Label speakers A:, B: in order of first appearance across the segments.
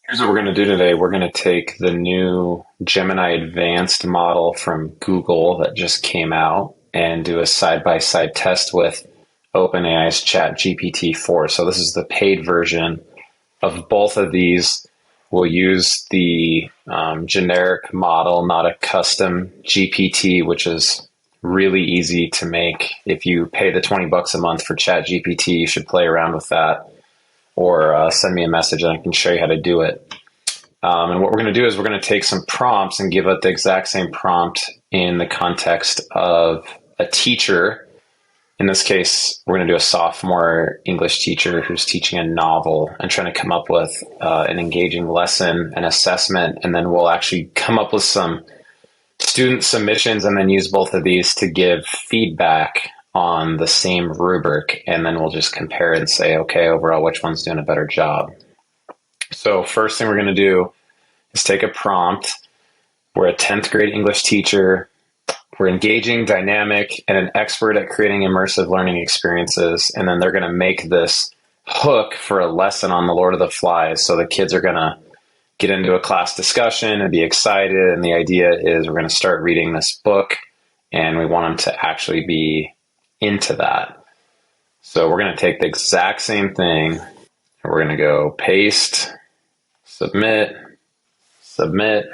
A: Here's what we're going to do today. We're going to take the new Gemini Advanced model from Google that just came out and do a side-by-side test with OpenAI's Chat GPT-4. So this is the paid version of both of these. We'll use the generic model, not a custom GPT, which is really easy to make. If you pay the $20 a month for Chat GPT, you should play around with that, or send me a message and I can show you how to do it. And what we're going to do is we're going to take some prompts and give it the exact same prompt in the context of a teacher. In this case, we're going to do a sophomore English teacher who's teaching a novel and trying to come up with an engaging lesson and assessment. And then we'll actually come up with some student submissions and then use both of these to give feedback on the same rubric. And then we'll just compare and say, okay, overall, which one's doing a better job? So first thing we're going to do is take a prompt. We're a 10th grade English teacher. We're engaging, dynamic, and an expert at creating immersive learning experiences. And then they're going to make this hook for a lesson on the Lord of the Flies. So the kids are going to get into a class discussion and be excited. And the idea is we're going to start reading this book and we want them to actually be into that. So we're going to take the exact same thing and we're going to go paste, submit, submit.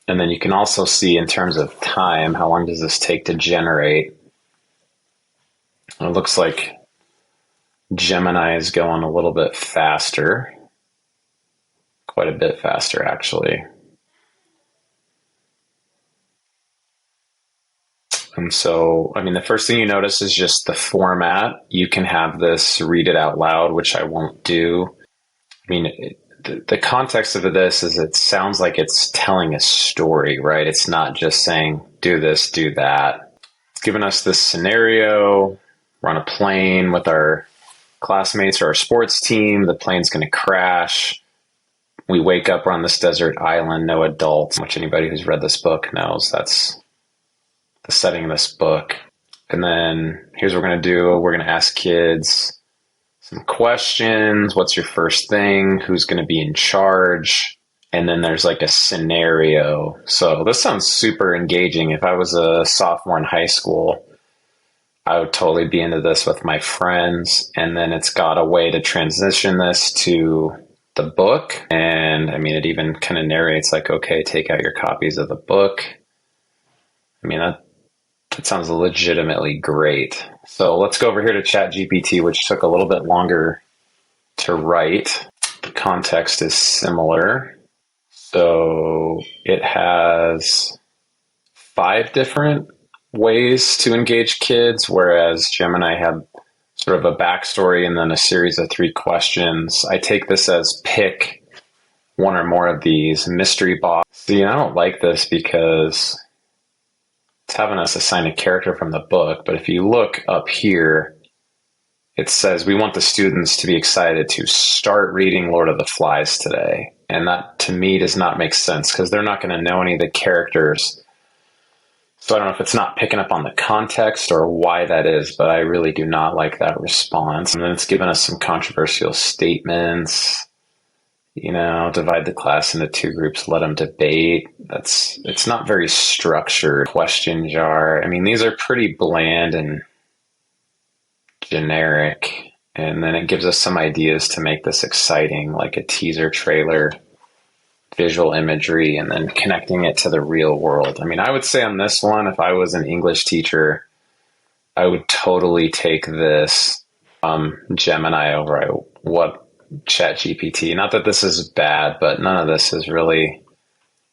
A: And then you can also see in terms of time, how long does this take to generate? It looks like Gemini is going a little bit faster, quite a bit faster actually. And so, I mean, the first thing you notice is just the format. You can have this read it out loud, which I won't do. I mean, the context of this is it sounds like it's telling a story, right? It's not just saying, do this, do that. It's giving us this scenario. We're on a plane with our classmates or our sports team. The plane's going to crash. We wake up, we're on this desert island, no adults, which anybody who's read this book knows that's the setting of this book. And then here's what we're going to do. We're going to ask kids some questions. What's your first thing? Who's going to be in charge? And then there's like a scenario. So this sounds super engaging. If I was a sophomore in high school, I would totally be into this with my friends. And then it's got a way to transition this to the book. And I mean, it even kind of narrates like, okay, take out your copies of the book. I mean, that sounds legitimately great. So let's go over here to Chat GPT, which took a little bit longer to write. The context is similar. So it has 5 different ways to engage kids, whereas Gemini had sort of a backstory and then a series of 3 questions. I take this as pick one or more of these. Mystery box. See, I don't like this because it's having us assign a character from the book, but if you look up here, it says we want the students to be excited to start reading Lord of the Flies today. And that to me does not make sense because they're not going to know any of the characters. So I don't know if it's not picking up on the context or why that is, but I really do not like that response. And then it's given us some controversial statements. You know, divide the class into 2 groups, let them debate. It's not very structured. Question jar. I mean, these are pretty bland and generic. And then it gives us some ideas to make this exciting, like a teaser trailer, visual imagery, and then connecting it to the real world. I mean, I would say on this one, if I was an English teacher, I would totally take this Gemini over what Chat GPT. Not that this is bad, but none of this is really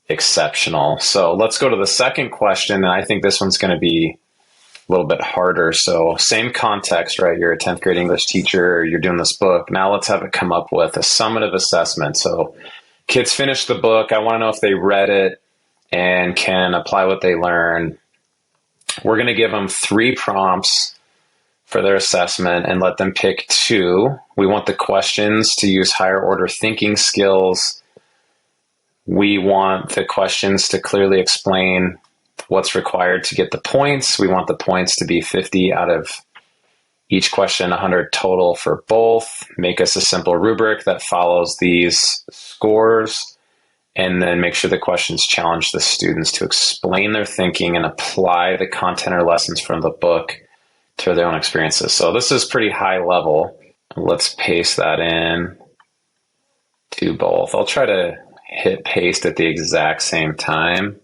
A: exceptional. So let's go to the second question. And I think this one's going to be a little bit harder. So same context, right? You're a 10th grade English teacher. You're doing this book. Now let's have it come up with a summative assessment. So kids finish the book. I want to know if they read it and can apply what they learn. We're going to give them 3 prompts for their assessment and let them pick 2. We want the questions to use higher order thinking skills. We want the questions to clearly explain what's required to get the points. We want the points to be 50 out of Each question 100 total for both. Make us a simple rubric that follows these scores. And then make sure the questions challenge the students to explain their thinking and apply the content or lessons from the book to their own experiences. So this is pretty high level. Let's paste that in to both. I'll try to hit paste at the exact same time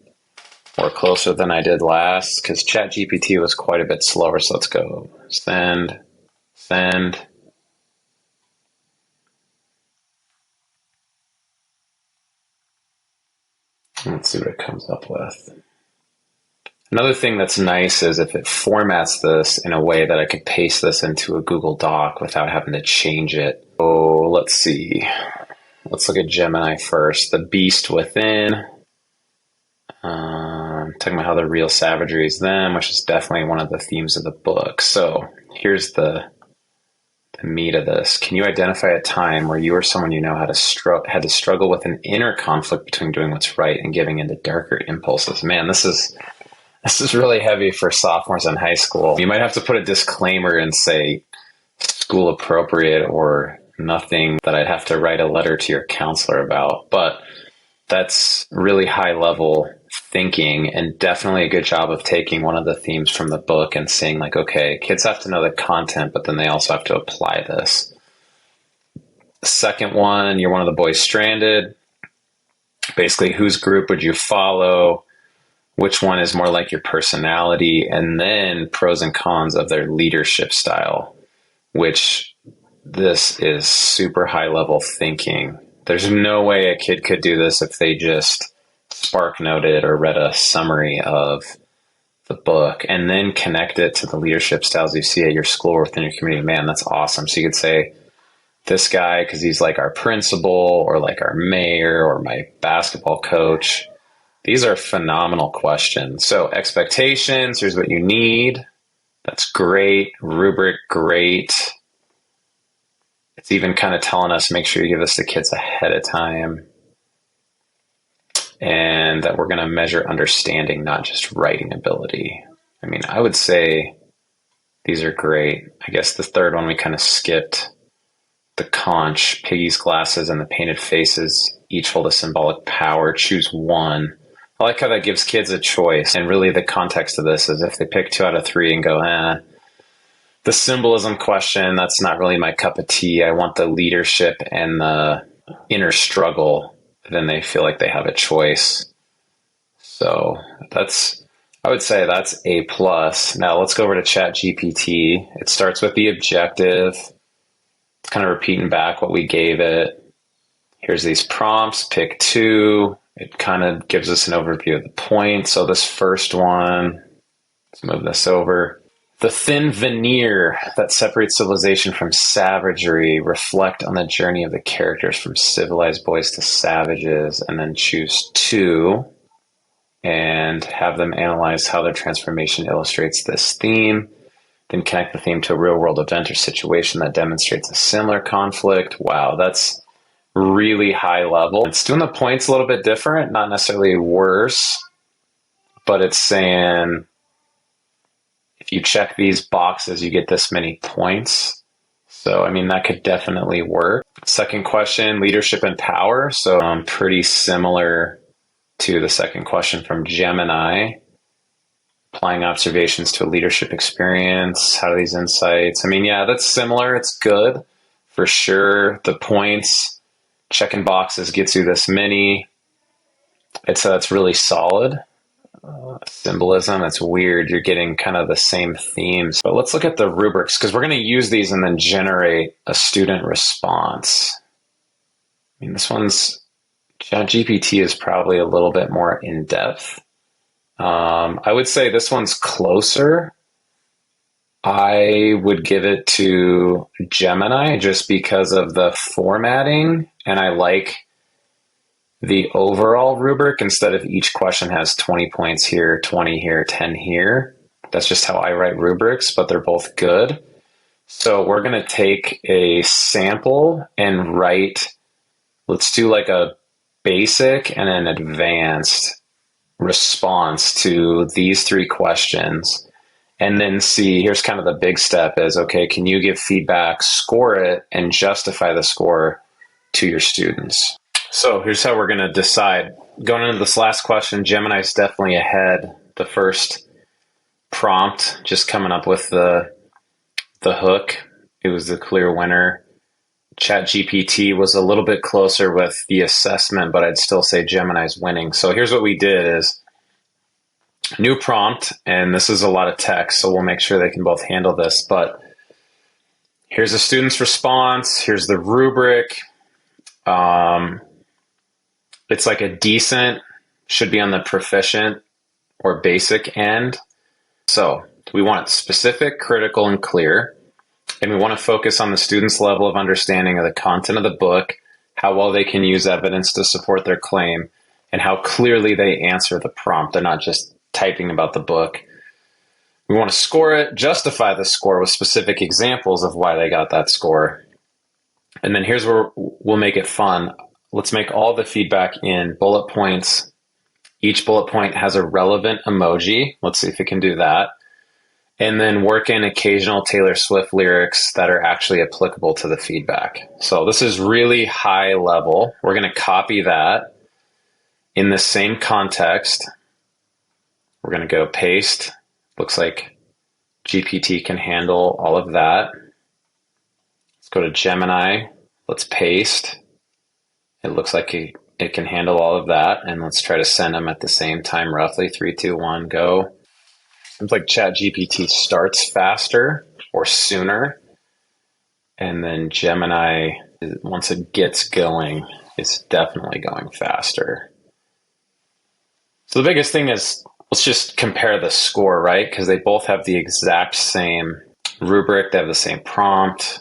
A: or closer than I did last because Chat GPT was quite a bit slower. So let's go send. Let's see what it comes up with. Another thing that's nice is if it formats this in a way that I could paste this into a Google Doc without having to change it. Oh, let's see. Let's look at Gemini first. The beast within. Talking about how the real savagery is them, which is definitely one of the themes of the book. So here's the meat of this. Can you identify a time where you or someone you know had to struggle with an inner conflict between doing what's right and giving into darker impulses? Man, this is really heavy for sophomores in high school. You might have to put a disclaimer and say school appropriate or nothing that I'd have to write a letter to your counselor about. But that's really high level thinking and definitely a good job of taking one of the themes from the book and saying like, okay, kids have to know the content, but then they also have to apply this. Second one, you're one of the boys stranded. Basically, whose group would you follow? Which one is more like your personality? And then pros and cons of their leadership style, which this is super high level thinking. There's no way a kid could do this if they just spark noted or read a summary of the book and then connect it to the leadership styles you see at your school or within your community. Man, that's awesome. So you could say this guy, because he's like our principal or like our mayor or my basketball coach. These are phenomenal questions. So expectations, here's what you need. That's great. Rubric, great. It's even kind of telling us, make sure you give this to kids ahead of time. And that we're going to measure understanding, not just writing ability. I mean, I would say these are great. I guess the third one we kind of skipped. The conch, Piggy's glasses, and the painted faces each hold a symbolic power. Choose one. I like how that gives kids a choice. And really the context of this is if they pick 2 out of 3 and go, the symbolism question, that's not really my cup of tea. I want the leadership and the inner struggle. Then they feel like they have a choice. So I would say that's A+. Now let's go over to Chat GPT. It starts with the objective. It's kind of repeating back what we gave it. Here's these prompts, pick 2. It kind of gives us an overview of the point. So this first one, let's move this over. The thin veneer that separates civilization from savagery. Reflect on the journey of the characters from civilized boys to savages, and then choose 2 and have them analyze how their transformation illustrates this theme. Then connect the theme to a real world event or situation that demonstrates a similar conflict. Wow, that's really high level. It's doing the points a little bit different, not necessarily worse, but it's saying if you check these boxes, you get this many points. So, I mean, that could definitely work. Second question, leadership and power. So pretty similar to the second question from Gemini. Applying observations to a leadership experience. How do these insights? I mean, yeah, that's similar. It's good for sure. The points, checking boxes gets you this many. It's really solid. Symbolism, it's weird. You're getting kind of the same themes. But let's look at the rubrics because we're going to use these and then generate a student response. I mean, this one's Chat GPT is probably a little bit more in depth. I would say this one's closer. I would give it to Gemini just because of the formatting, and I like the overall rubric instead of each question has 20 points here, 20 here, 10 here. That's just how I write rubrics, but they're both good. So we're going to take a sample and write, let's do like a basic and an advanced response to these 3 questions. And then see, here's kind of the big step is, okay, can you give feedback, score it, and justify the score to your students? So here's how we're going to decide. Going into this last question, Gemini's definitely ahead. The first prompt, just coming up with the hook, it was the clear winner. Chat GPT was a little bit closer with the assessment, but I'd still say Gemini's winning. So here's what we did is new prompt, and this is a lot of text, so we'll make sure they can both handle this. But here's the student's response. Here's the rubric. It's like a decent, should be on the proficient or basic end. So we want it specific, critical, and clear. And we want to focus on the student's level of understanding of the content of the book, how well they can use evidence to support their claim, and how clearly they answer the prompt. They're not just typing about the book. We want to score it, justify the score with specific examples of why they got that score. And then here's where we'll make it fun. Let's make all the feedback in bullet points. Each bullet point has a relevant emoji. Let's see if it can do that. And then work in occasional Taylor Swift lyrics that are actually applicable to the feedback. So this is really high level. We're going to copy that in the same context. We're going to go paste. Looks like GPT can handle all of that. Let's go to Gemini. Let's paste. It looks like it can handle all of that. And let's try to send them at the same time, roughly. 3, 2, 1, go. Seems like Chat GPT starts faster or sooner. And then Gemini, once it gets going, is definitely going faster. So the biggest thing is, let's just compare the score, right? Because they both have the exact same rubric. They have the same prompt.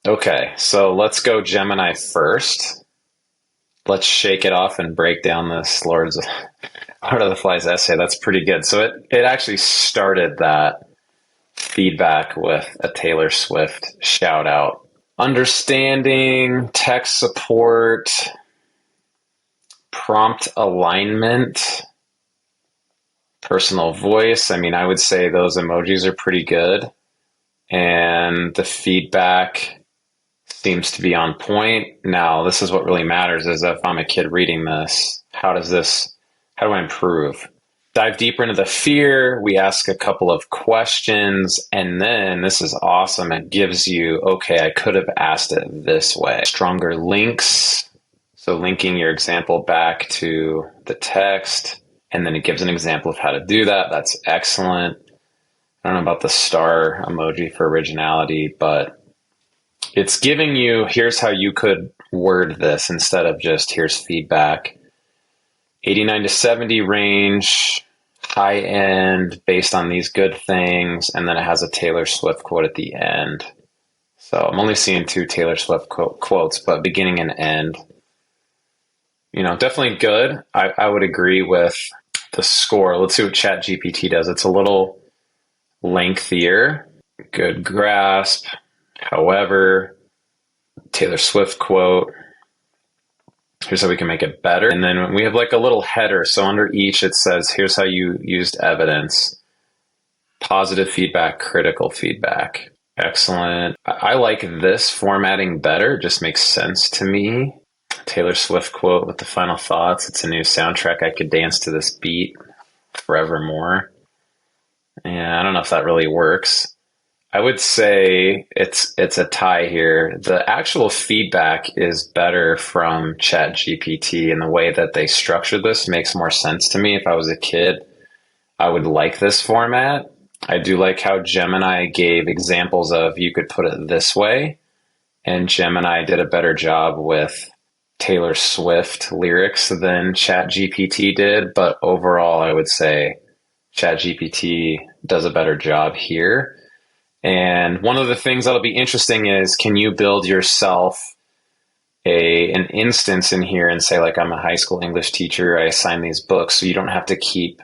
A: Okay, so let's go Gemini first. Let's shake it off and break down this Lord of the Flies essay. That's pretty good. So it actually started that feedback with a Taylor Swift shout out. Understanding, text support, prompt alignment, personal voice. I mean, I would say those emojis are pretty good. And the feedback seems to be on point. Now, this is what really matters is if I'm a kid reading this, how do I improve? Dive deeper into the fear. We ask a couple of questions, and then this is awesome. It gives you, okay, I could have asked it this way. Stronger links. So linking your example back to the text, and then it gives an example of how to do that. That's excellent. I don't know about the star emoji for originality, but it's giving you, here's how you could word this instead of just here's feedback. 89 to 70 range, high end, based on these good things, and then it has a Taylor Swift quote at the end. So I'm only seeing 2 Taylor Swift quotes, but beginning and end. You know, definitely good. I would agree with the score. Let's see what Chat GPT does. It's a little lengthier. Good grasp. However, Taylor Swift quote. Here's how we can make it better. And then we have like a little header. So under each, it says, here's how you used evidence. Positive feedback, critical feedback. Excellent. I like this formatting better. It just makes sense to me. Taylor Swift quote with the final thoughts. It's a new soundtrack. I could dance to this beat forevermore. Yeah, I don't know if that really works. I would say it's a tie here. The actual feedback is better from Chat GPT, and the way that they structure this makes more sense to me. If I was a kid, I would like this format. I do like how Gemini gave examples of you could put it this way, and Gemini did a better job with Taylor Swift lyrics than Chat GPT did. But overall, I would say Chat GPT does a better job here. And one of the things that'll be interesting is, can you build yourself an instance in here and say, like, I'm a high school English teacher, I assign these books, so you don't have to keep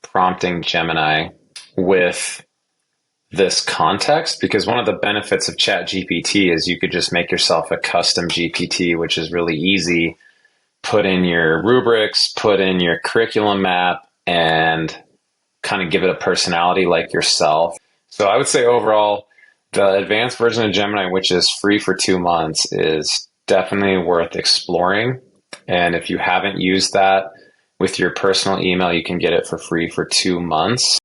A: prompting Gemini with this context, because one of the benefits of Chat GPT is you could just make yourself a custom GPT, which is really easy. put in your rubrics, put in your curriculum map, and kind of give it a personality like yourself. So I would say overall, the advanced version of Gemini, which is free for 2 months, is definitely worth exploring. And if you haven't used that with your personal email, you can get it for free for 2 months.